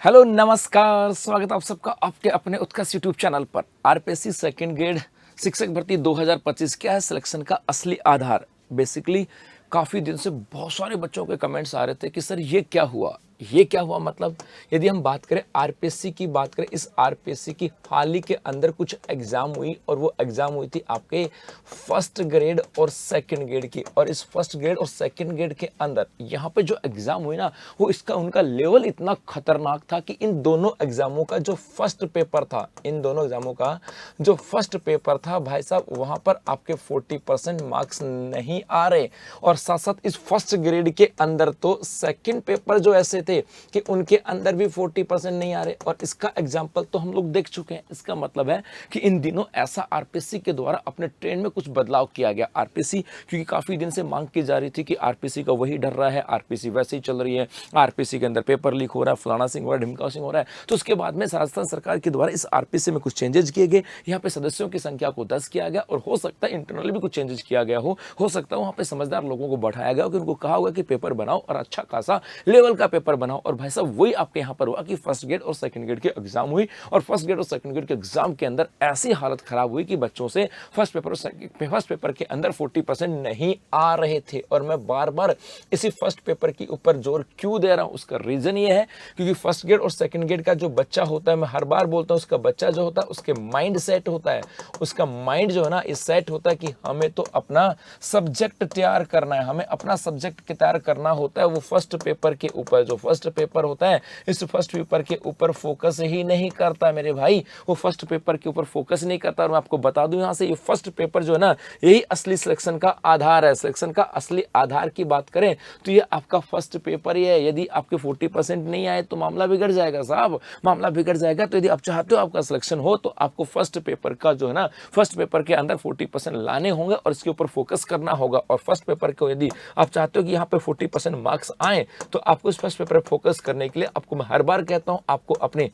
Hello नमस्कार, स्वागत है आप सबका आपके अपने उत्कर्ष यूट्यूब चैनल पर। आरपीएससी सेकंड ग्रेड शिक्षक भर्ती 2025 क्या है सिलेक्शन का असली आधार। बेसिकली काफ़ी दिन से बहुत सारे बच्चों के कमेंट्स आ रहे थे कि सर ये क्या हुआ, ये क्या हुआ। मतलब यदि हम बात करें आरपीएससी की बात करें, इस आरपीएससी की हाल ही के अंदर कुछ एग्ज़ाम हुई और वो एग्ज़ाम हुई थी आपके फर्स्ट ग्रेड और सेकंड ग्रेड की। और इस फर्स्ट ग्रेड और सेकंड ग्रेड के अंदर यहाँ पे जो एग्ज़ाम हुई ना, वो इसका उनका लेवल इतना खतरनाक था कि इन दोनों एग्ज़ामों का जो फर्स्ट पेपर था, इन दोनों एग्ज़ामों का जो फर्स्ट पेपर था भाई साहब, वहाँ पर आपके 40% मार्क्स नहीं आ रहे। और साथ साथ इस फर्स्ट ग्रेड के अंदर तो सेकंड पेपर जो ऐसे थे कि उनके अंदर भी 40% नहीं आ रहे। और इसका एग्जाम्पल तो हम लोग देख चुके हैं। इसका मतलब है कि इन दिनों ऐसा आरपीएससी के द्वारा अपने ट्रेंड में कुछ बदलाव किया गया। आरपीएससी क्योंकि काफ़ी दिन से मांग की जा रही थी कि आरपीएससी का वही डर रहा है, आरपीएससी वैसे ही चल रही है, आरपीएससी के अंदर पेपर लीक हो रहा है, फलाना सिंह हो रहा है, ढिमका सिंह हो रहा है। तो उसके बाद में राजस्थान सरकार के द्वारा इस आरपीएससी में कुछ चेंजेस किए गए। यहाँ पे सदस्यों की संख्या को 10 किया गया और हो सकता है इंटरनली भी कुछ चेंजेस किया गया हो सकता है वहाँ पे समझदार लोगों को बढ़ाया गया कि उनको कहा होगा कि पेपर बनाओ और अच्छा खासा लेवल का पेपर बनाओ। और भाई साहब वही आपके यहाँ पर हुआ कि फर्स्ट ग्रेड और सेकंड ग्रेड के एग्जाम हुई और फर्स्ट ग्रेड और सेकंड ग्रेड के एग्जाम के अंदर ऐसी हालत खराब हुई कि बच्चों से फर्स्ट पेपर के अंदर 40% नहीं आ रहे थे। और मैं बार बार इसी फर्स्ट पेपर के ऊपर जोर क्यों दे रहा हूं, उसका रीजन ये है क्योंकि फर्स्ट ग्रेड और सेकंड ग्रेड का जो बच्चा होता है, मैं हर बार बोलता हूं, उसका बच्चा जो होता है उसके माइंड सेट होता है, उसका माइंड जो है ना इस सेट होता है कि हमें तो अपना सब्जेक्ट तैयार करना है, हमें अपना सब्जेक्ट तैयार करना होता है। वो फर्स्ट पेपर के ऊपर जो फर्स्ट पेपर होता है, इस फर्स्ट पेपर के ऊपर फोकस ही नहीं करता मेरे भाई, वो फर्स्ट पेपर के ऊपर फोकस नहीं करता। और मैं आपको बता दूं यहाँ से, ये फर्स्ट पेपर जो है ना, यही असली सिलेक्शन का आधार है। सिलेक्शन का असली आधार की बात करें तो ये आपका फर्स्ट पेपर ही है। यदि आपके 40% नहीं आए तो मामला बिगड़ जाएगा साहब, मामला बिगड़ जाएगा। तो यदि आप चाहते हो आपका सिलेक्शन हो तो आपको फर्स्ट पेपर का जो है ना, फर्स्ट पेपर के अंदर 40% लाने होंगे और इसके ऊपर फोकस करना होगा। और फर्स्ट पेपर को यदि आप चाहते हो कि यहाँ पे 40% मार्क्स आए तो आपको इस फर्स्ट पेपर पर फोकस करने के लिए आपको मैं हर बार कहता हूँ, आपको अपने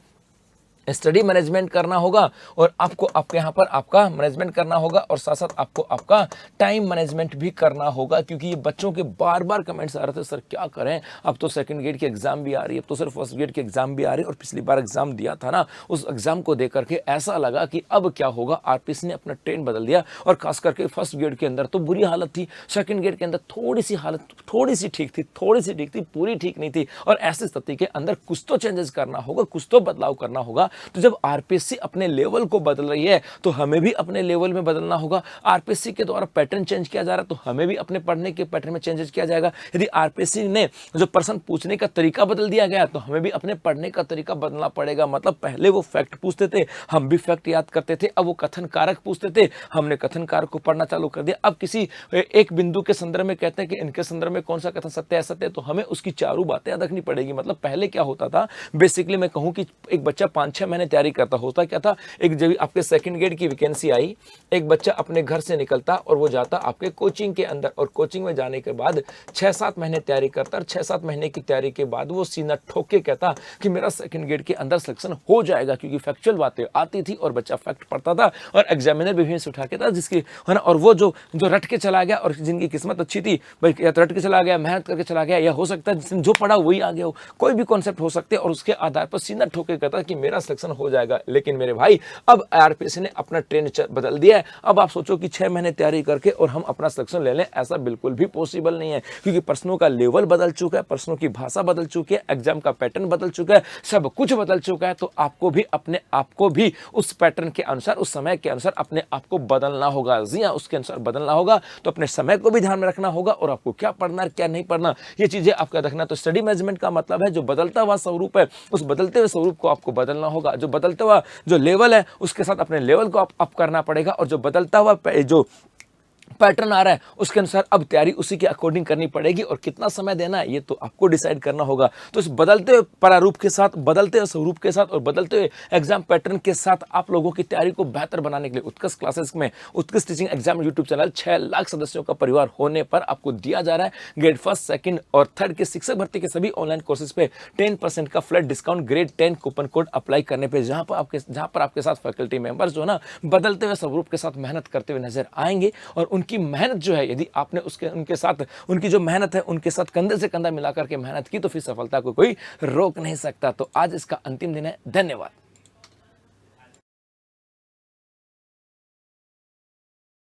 स्टडी मैनेजमेंट करना होगा और आपको आपके यहाँ पर आपका मैनेजमेंट करना होगा और साथ साथ आपको आपका टाइम मैनेजमेंट भी करना होगा। क्योंकि ये बच्चों के बार बार कमेंट्स आ रहे थे, सर क्या करें, अब तो सेकंड ग्रेड की एग्जाम भी आ रही है, अब तो सर फर्स्ट ग्रेड की एग्जाम भी आ रही है। और पिछली बार एग्जाम दिया था ना, उस एग्जाम को देख करके ऐसा लगा कि अब क्या होगा। आरपीएससी ने अपना ट्रेंड बदल दिया और खास करके फर्स्ट ग्रेड के अंदर तो बुरी हालत थी, सेकंड ग्रेड के अंदर थोड़ी सी हालत थोड़ी सी ठीक थी, पूरी ठीक नहीं थी। और ऐसी स्थिति के अंदर कुछ तो चेंजेस करना होगा, कुछ तो बदलाव करना होगा। तो जब आरपीएससी अपने लेवल को बदल रही है तो हमें भी अपने लेवल में बदलना होगा। आरपीएससी के द्वारा पैटर्न चेंज किया जा रहा है तो हमें भी अपने पढ़ने के पैटर्न में चेंजेस किया जाएगा। यदि आरपीएससी ने जो प्रश्न पूछने का तरीका बदल दिया गया तो हमें भी अपने पढ़ने का तरीका बदलना पड़ेगा। मतलब पहले वो फैक्ट पूछते थे, हम भी फैक्ट याद करते थे, अब वो कथन कारक पूछते थे, हमने कथन कारक को पढ़ना चालू कर दिया। अब किसी एक बिंदु के संदर्भ में कहते हैं कि इनके संदर्भ में कौन सा कथन सत्य है, असत्य है, तो हमें उसकी चारों बातें याद रखनी पड़ेगी। मतलब पहले क्या होता था, बेसिकली मैं कहूं कि एक बच्चा 5-6 महीने तैयारी करता, होता क्या था, एक जब आपके सेकंड ग्रेड की वैकेंसी आई, एक बच्चा अपने घर से निकलता और वो जाता आपके कोचिंग के अंदर और कोचिंग में जाने के बाद 6-7 महीने तैयारी करता और 6-7 महीने की तैयारी के बाद वो सीना ठोक के कहता कि मेरा सेकंड ग्रेड के अंदर सिलेक्शन हो जाएगा। क्योंकि फैक्चुअल बातें आती थी और बच्चा फैक्ट पढ़ता था और एग्जामिनर भी से उठा के था जिसकी है ना। और वो जो रट के चला गया और जिनकी किस्मत अच्छी थी भाई, या तो रट के चला गया, मेहनत करके चला गया, या हो सकता है जिसने जो पढ़ा वही आ गया हो, कोई भी कॉन्सेप्ट हो सकते हैं और उसके आधार पर सीना ठोक के कहता कि मेरा सिलेक्शन हो जाएगा। लेकिन मेरे भाई अब आरपीएससी ने अपना ट्रेंड बदल दिया है। अब आप सोचो कि 6 महीने तैयारी करके और हम अपना सिलेक्शन ले लें, ऐसा बिल्कुल भी पॉसिबल नहीं है। क्योंकि प्रश्नों का लेवल बदल चुका है, प्रश्नों की भाषा बदल चुकी है, एग्जाम का पैटर्न बदल चुका है, सब कुछ बदल चुका है। तो आपको भी अपने आप को भी उस पैटर्न के अनुसार, उस समय के अनुसार अपने आप को बदलना होगा। जी हाँ, उसके अनुसार बदलना होगा। तो अपने समय को भी ध्यान में रखना होगा और आपको क्या पढ़ना है क्या नहीं पढ़ना, ये चीजें आपका रखना। तो स्टडी मैनेजमेंट का मतलब है जो बदलता हुआ स्वरूप है, उस बदलते हुए स्वरूप को आपको बदलना होगा। जो बदलता हुआ जो लेवल है उसके साथ अपने लेवल को अप करना पड़ेगा और जो बदलता हुआ जो पैटर्न आ रहा है उसके अनुसार अब तैयारी उसी के अकॉर्डिंग करनी पड़ेगी। और कितना समय देना है ये तो आपको डिसाइड करना होगा। तो इस बदलते हुए प्रारूप के साथ, बदलते हुए स्वरूप के साथ और बदलते हुए एग्जाम पैटर्न के साथ आप लोगों की तैयारी को बेहतर बनाने के लिए उत्कृष्ट क्लासेस में उत्कृष्ट teaching exam YouTube channel 6 lakh सदस्यों का परिवार होने पर आपको दिया जा रहा है ग्रेड फर्स्ट, सेकंड और थर्ड के शिक्षक भर्ती के सभी ऑनलाइन कोर्सेज पे 10% का flat discount grade 10 coupon code apply करने पे, जहां पर आपके साथ फैकल्टी मेंबर्स जो है ना बदलते हुए स्वरूप के साथ मेहनत करते हुए नजर आएंगे और उनकी मेहनत जो है, यदि आपने उनके साथ उनकी जो मेहनत है उनके साथ कंधे से कंधा मिलाकर के मेहनत की तो फिर सफलता को कोई रोक नहीं सकता। तो आज इसका अंतिम दिन है। धन्यवाद।